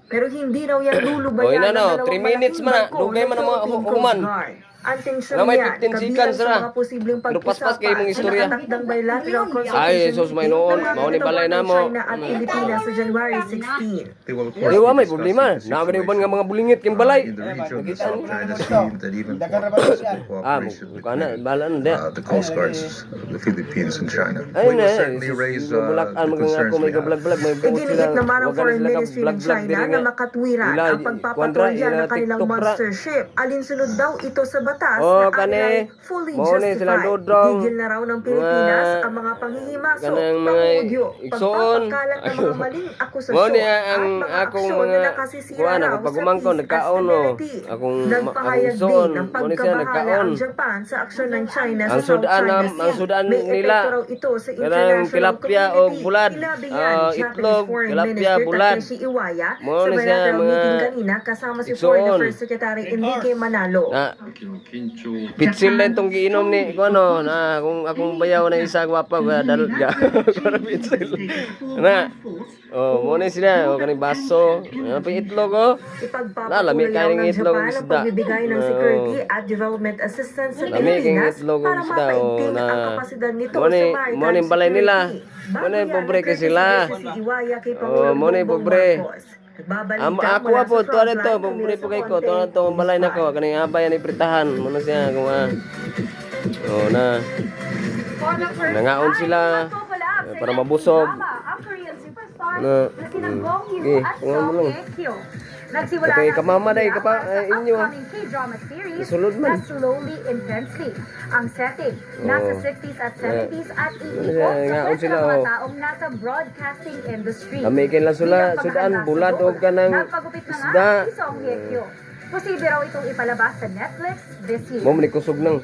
Pero hindi raw yan O, lulubayan ina ng na, dalawang 3 minutes malaking man na. barko Dugay ng man ang mga Philippine hukuman. Coast Guard. Ang tensyon Na may niya, 15 kabilang seconds sa na. mga posibleng Pero paspas pag-usapan kayo mong sa istorya. nakatakdang bilateral Ay, consultation sus, may meeting noon. na Mao ni balay ginawa na ng mo. China at Pilipinas sa January 16. They will of course Di be wa may discussing problema. the Naman situation, uban nga mga bulingit kang balay. in the region, the Nakita South niyo? China Sea, that even for possible cooperation kana between bahala na di. the coast guards of the Philippines and China. Ay We na, will certainly raise bulakan the mga concerns ako may we have. ka-vlog-vlog may buot sila. Iginiit naman ang Wag na Foreign sila Ministry ng ka-vlog-vlog China diri na nga. makatwiran Ila, ang pagpapatrolya ila ng kanilang TikTok ra. monster ship. Alinsunod daw ito sa batas Oh, na kani, kanilang fully mao ni silang justified. dodrong. Itigil na raw ng Pilipinas Mga- ang mga panghihimaso, kanang mga pangudyo, igsoon. pagpapakalat ng mga maling Mao akusasyon ni at ang mga akong aksyon mga na nakasisira kuan raw ako sa pag umangkon peace nagkaon and no. stability. Akong Nagpahayag akong din son, ng mao ni siya pagkabahala nagkaon. ang Japan sa aksyon ng China sa Ang South sudan China ang Sea. sudan May nila epekto raw ito sa kanang international tilapia o community. bulad, Sinabi yan ni Japanese itlog, Foreign tilapia, Minister bulad. Takeshi Iwaya Mao sa ni siya bilateral mga meeting kanina kasama si igsoon. Foreign Affairs Secretary Enrique Manalo. Na pitsil na itong giinom ni ko ano na kung akong bayaw na isa gwapa ga dalga para pitsil. Na. Oh, mo ni sila o kani baso, pa itlog oh. Lami Ipagpapatuloy kayo ng ng itlog Japan ng ang isda. pagbibigay ng security at development assistance sa Lami kayong Pilipinas itlog ng para isda, mapaigting na- ang kapasidad nito mo sa ni- maritime mo ni balay nila. security. Mo ni Bago yan, pobre kay nag-courtesy sila. visit si Iwaya kay Oh, Pangulong mo ni Bongbong pobre. Marcos. Nagbabalita Ako mula po sa to ano to, frontline, pobre po kay ko, Camille to Saponte, balay na ko News kani abay ni pritahan. Mo na siya kung Oh na. Nangaon sila para mabusog. Ano? Okay, mo lang. Nagsimula Okay, na kamama day, ang kapa- para sa inyo. upcoming K-drama series Sulod man. na Slowly Intensely. Ang setting, nasa 60s at 70s at Ano 80s siya, sa ngaon kwento sila, ng mga oh. taong nasa broadcasting industry. Kami kay lang sula, Bilang sudan, pangahanda bulad sa o ka ng nagpagupit na isda. nga si Song Hye Kyo. Posible raw itong ipalabas sa Netflix this year. Mo ni kusog nang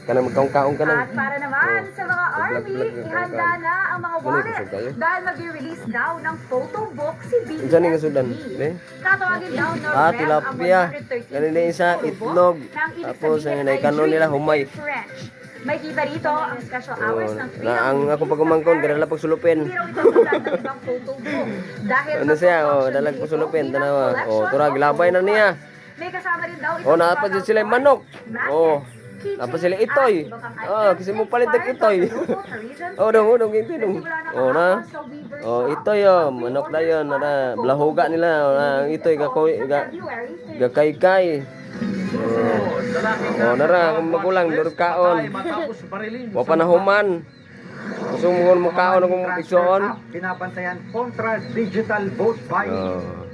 kana magkaong-kaong ka nang. At para naman sa mga army, Vlog-vlog yung ihanda kakaan. na ang mga Muna, wallet kusog kayo? dahil mag-release daw ng photo book si BTS. Unsa ni nga sudan? Eh? Tatawagin daw na Ah, Rev tilapia. ang 113 Ganun din isa, photo book itlog. na ang ibig Tapos, sabihin ang ay kanon dream nila, in humay. French. May kita rito ang special hours ng Na ang ako pag umangkon ganala pag sulupin. Hindi raw ito tulad ng ibang photo book. Dahil Ano siya, oh, mag-function dalag dito ko sulupin, bilang tanawa. collection Oh, tura of gilabay na photo niya. cards. May kasama rin daw Oh, naapad din sila yung manok. Oh. keychain, Napad sila itoy. at iba pang Oh, items kasi mo palit ng inspired itoy. by the local tourism Oh, dong, dong, ginti dong. Nagsimula na Oh, na. kahapon sa Weavers Oh, Shop. ito yo, manok na yon, na blahuga nila, ang itoy gakoy ga kay. Oh, nara kung magulang durkaon. Wa pa nahuman. Gusto mo kaon akong igsoon. Pinapantayan kontra digital vote buying. Oh.